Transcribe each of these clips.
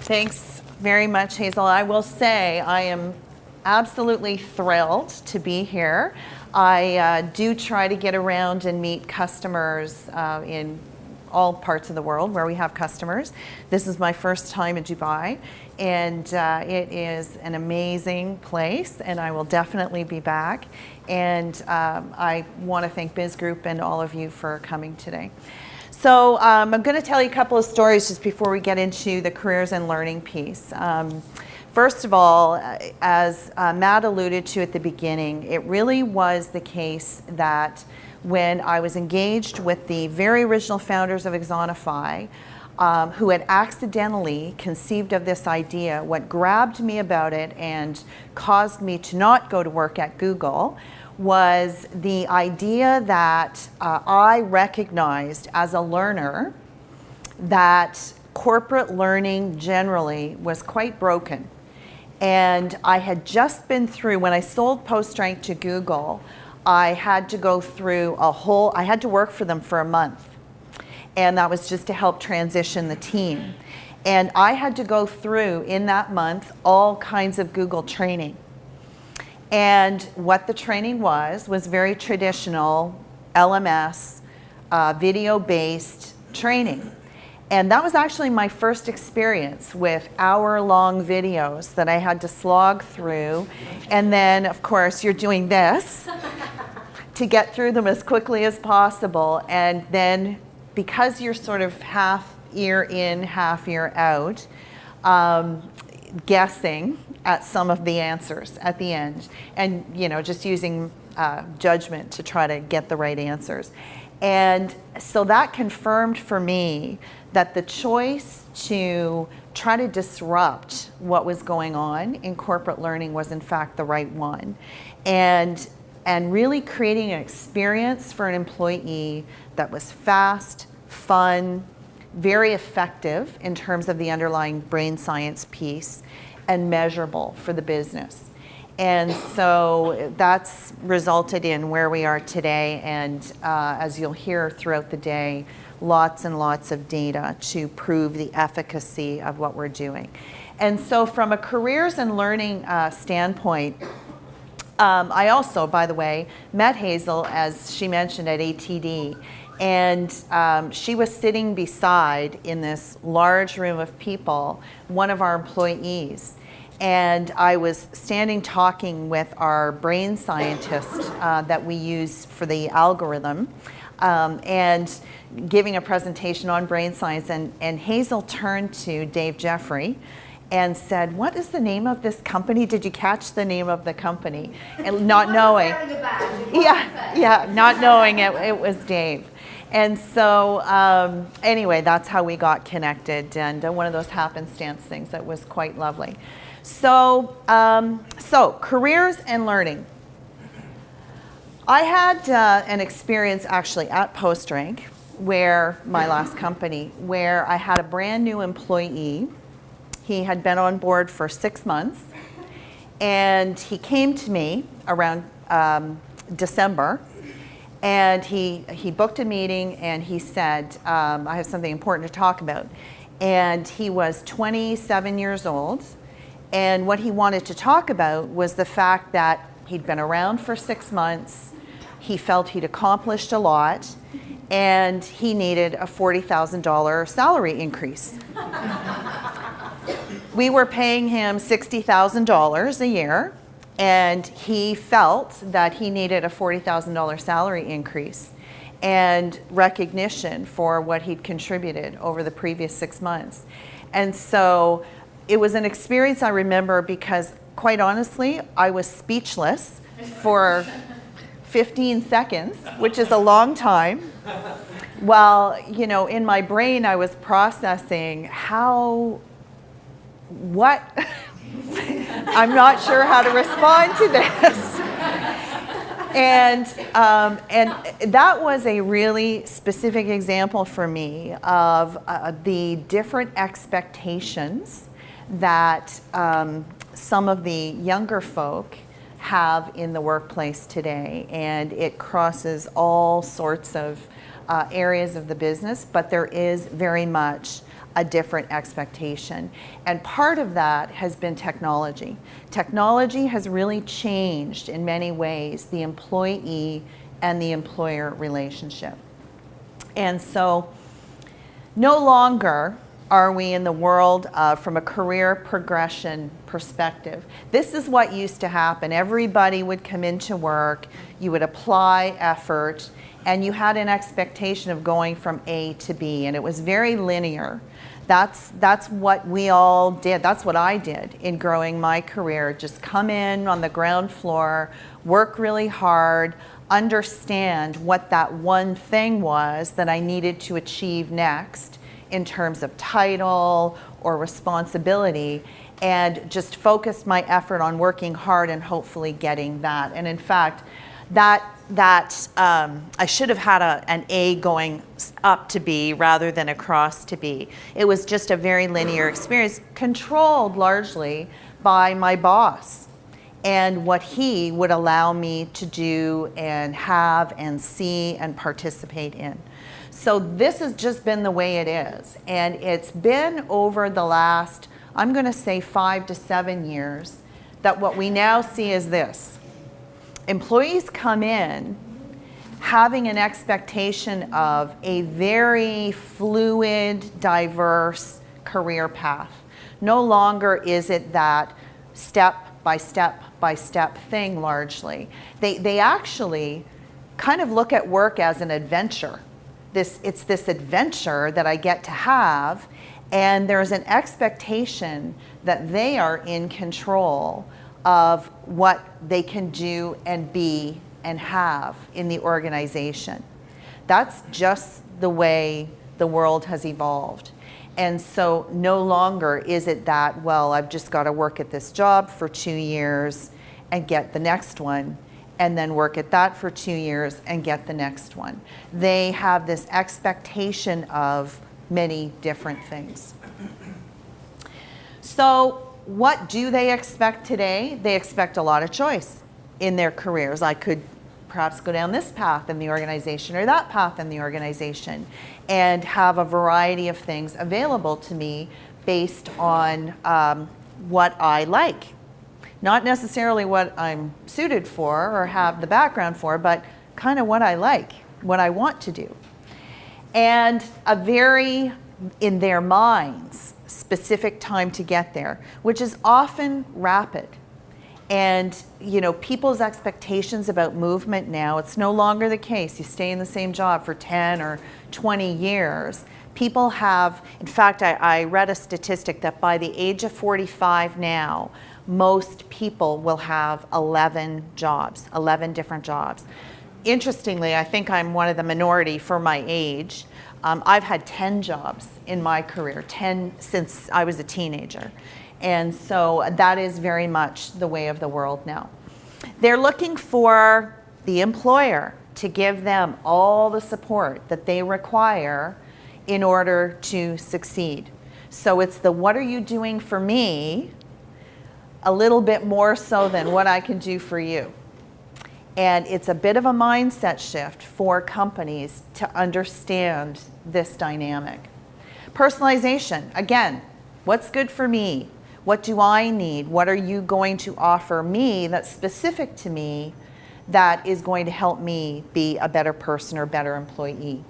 Thanks very much, Hazel. I will say I am absolutely thrilled to be here. I do try to get around and meet customers in all parts of the world where we have customers. This is my first time in Dubai, and it is an amazing place, and I will definitely be back. And I want to thank Biz Group and all of you for coming today. So I'm going to tell you a couple of stories just before we get into the careers and learning piece. First of all, as Matt alluded to at the beginning, it really was the case that when I was engaged with the very original founders of Axonify, who had accidentally conceived of this idea, what grabbed me about it and caused me to not go to work at Google was the idea that I recognized as a learner that corporate learning generally was quite broken. And I had just been through, when I sold PostRank to Google, I had to go through I had to work for them for a month. And that was just to help transition the team. And I had to go through, in that month, all kinds of Google training. And what the training was very traditional LMS, video-based training. And that was actually my first experience with hour-long videos that I had to slog through. And then, of course, you're doing this to get through them as quickly as possible. And then, because you're sort of half ear in, half ear out, guessing at some of the answers at the end, and just using judgment to try to get the right answers. And so that confirmed for me that the choice to try to disrupt what was going on in corporate learning was in fact the right one, and really creating an experience for an employee that was fast, fun, very effective in terms of the underlying brain science piece, and measurable for the business. And so that's resulted in where we are today, and as you'll hear throughout the day, lots and lots of data to prove the efficacy of what we're doing. And so from a careers and learning standpoint, I also, by the way, met Hazel, as she mentioned, at ATD. And she was sitting beside, in this large room of people, one of our employees. And I was standing talking with our brain scientist that we use for the algorithm, and giving a presentation on brain science. And Hazel turned to Dave Jeffrey and said, "What is the name of this company? Did you catch the name of the company?" And not knowing. Not knowing it was Dave. And so anyway, that's how we got connected, and one of those happenstance things that was quite lovely. So, careers and learning. I had an experience actually at PostRank, where my last company, where I had a brand new employee. He had been on board for 6 months, and he came to me around December, and he booked a meeting, and he said, I have something important to talk about. And he was 27 years old, and what he wanted to talk about was the fact that he'd been around for 6 months, he felt he'd accomplished a lot, and he needed a $40,000 salary increase. We were paying him $60,000 a year, and he felt that he needed a $40,000 salary increase and recognition for what he'd contributed over the previous 6 months. And so it was an experience I remember because, quite honestly, I was speechless for 15 seconds, which is a long time. While, in my brain I was processing what? I'm not sure how to respond to this. And that was a really specific example for me of the different expectations that some of the younger folk have in the workplace today. And it crosses all sorts of areas of the business, but there is very much a different expectation. And part of that has been technology. Technology has really changed in many ways the employee and the employer relationship. And so no longer are we in the world from a career progression perspective. This is what used to happen. Everybody would come into work, you would apply effort, and you had an expectation of going from A to B, and it was very linear. That's what we all did. That's what I did in growing my career. Just come in on the ground floor, work really hard, understand what that one thing was that I needed to achieve next in terms of title or responsibility, and just focused my effort on working hard and hopefully getting that. And in fact, I should have had an A going up to B rather than across to B. It was just a very linear experience, controlled largely by my boss and what he would allow me to do and have and see and participate in. So this has just been the way it is. And it's been over the last, I'm going to say 5 to 7 years, that what we now see is this. Employees come in having an expectation of a very fluid, diverse career path. No longer is it that step by step by step thing largely. They actually kind of look at work as an adventure. It's this adventure that I get to have, and there's an expectation that they are in control of what they can do and be and have in the organization. That's just the way the world has evolved. And so no longer is it that, well, I've just got to work at this job for 2 years and get the next one, and then work at that for 2 years and get the next one. They have this expectation of many different things. So what do they expect today? They expect a lot of choice in their careers. I could perhaps go down this path in the organization or that path in the organization and have a variety of things available to me based on what I like. Not necessarily what I'm suited for or have the background for, but kind of what I like, what I want to do. And a very, in their minds, specific time to get there, which is often rapid. And people's expectations about movement now, it's no longer the case. You stay in the same job for 10 or 20 years. People have, in fact, I read a statistic that by the age of 45 now, most people will have 11 jobs, 11 different jobs. Interestingly, I think I'm one of the minority for my age. I've had 10 jobs in my career, 10 since I was a teenager. And so that is very much the way of the world now. They're looking for the employer to give them all the support that they require in order to succeed. So it's the what are you doing for me, a little bit more so than what I can do for you. And it's a bit of a mindset shift for companies to understand this dynamic. Personalization, again, what's good for me? What do I need? What are you going to offer me that's specific to me that is going to help me be a better person or better employee?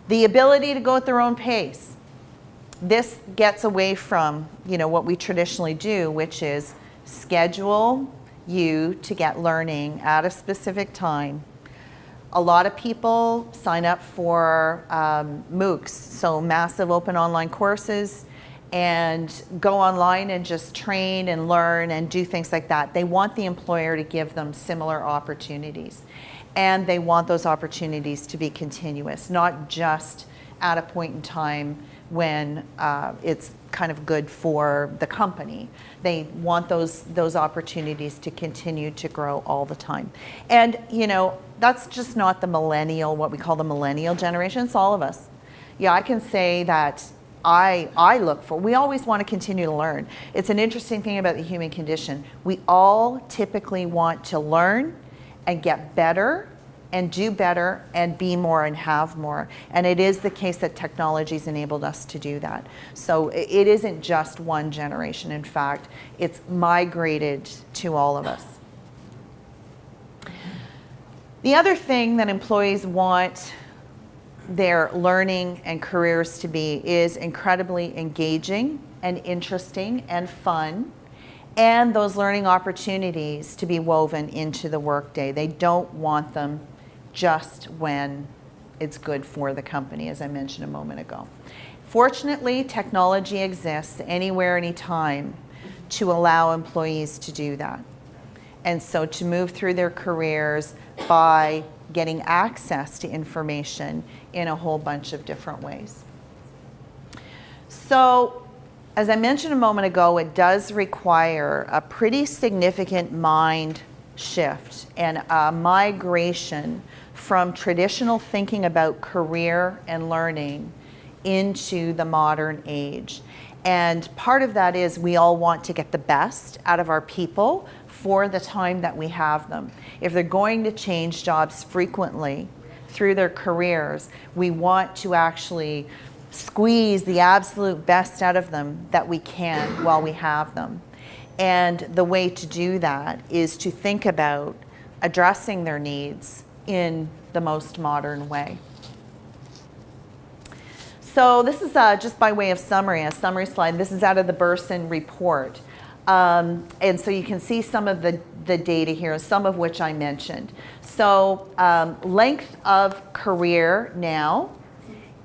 The ability to go at their own pace. This gets away from what we traditionally do, which is schedule you to get learning at a specific time. A lot of people sign up for MOOCs, so massive open online courses, and go online and just train and learn and do things like that. They want the employer to give them similar opportunities, and they want those opportunities to be continuous, not just at a point in time when it's kind of good for the company. They want those opportunities to continue to grow all the time. And that's just not the millennial, what we call the millennial generation, it's all of us. Yeah, I can say that I look for, we always want to continue to learn. It's an interesting thing about the human condition. We all typically want to learn and get better and do better and be more and have more. And it is the case that technology's enabled us to do that. So it isn't just one generation. In fact, it's migrated to all of us. The other thing that employees want their learning and careers to be is incredibly engaging and interesting and fun, and those learning opportunities to be woven into the workday. They don't want them just when it's good for the company, as I mentioned a moment ago. Fortunately, technology exists anywhere, anytime to allow employees to do that. And so to move through their careers by getting access to information in a whole bunch of different ways. So, as I mentioned a moment ago, it does require a pretty significant mind shift and a migration from traditional thinking about career and learning into the modern age. And part of that is we all want to get the best out of our people for the time that we have them. If they're going to change jobs frequently through their careers, we want to actually squeeze the absolute best out of them that we can while we have them. And the way to do that is to think about addressing their needs in the most modern way. So this is just by way of summary, a summary slide. This is out of the Bersin report. And so you can see some of the data here, some of which I mentioned. So length of career now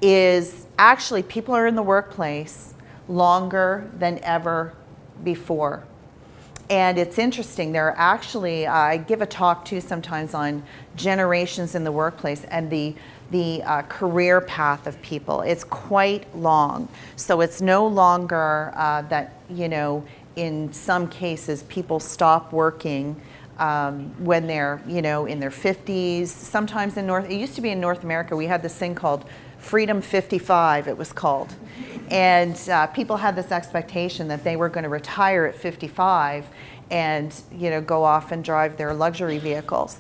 is actually people are in the workplace longer than ever before. And it's interesting, there are actually, I give a talk too sometimes on generations in the workplace and the career path of people. It's quite long. So it's no longer that, you know, in some cases people stop working when they're, you know, in their 50s. Sometimes it used to be in North America, we had this thing called Freedom 55, it was called. And people had this expectation that they were going to retire at 55 and, you know, go off and drive their luxury vehicles.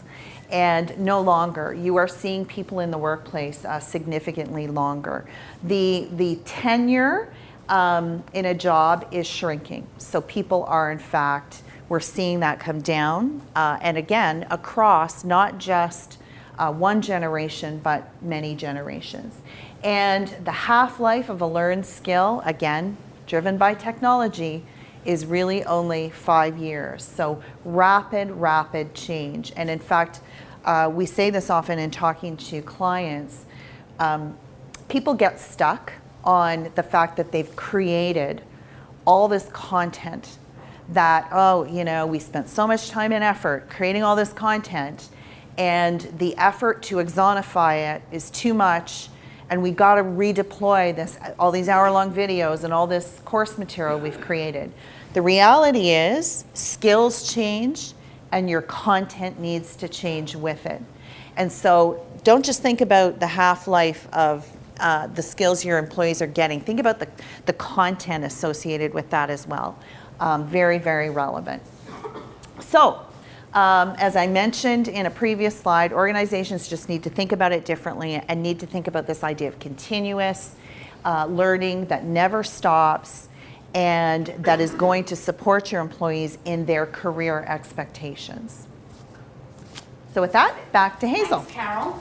And no longer. You are seeing people in the workplace significantly longer. The tenure in a job is shrinking. So people are, in fact, we're seeing that come down. And again, across not just one generation, but many generations. And the half-life of a learned skill, again, driven by technology, is really only 5 years. So rapid change. And in fact, we say this often in talking to clients, people get stuck on the fact that they've created all this content that, oh, you know, we spent so much time and effort creating all this content, and the effort to Axonify it is too much, and we got to redeploy this, all these hour-long videos and all this course material we've created. The reality is skills change and your content needs to change with it. And so don't just think about the half-life of the skills your employees are getting. Think about the content associated with that as well. Very, very relevant. So, as I mentioned in a previous slide, organizations just need to think about it differently and need to think about this idea of continuous learning that never stops and that is going to support your employees in their career expectations. So with that, back to Hazel. Thanks, Carol.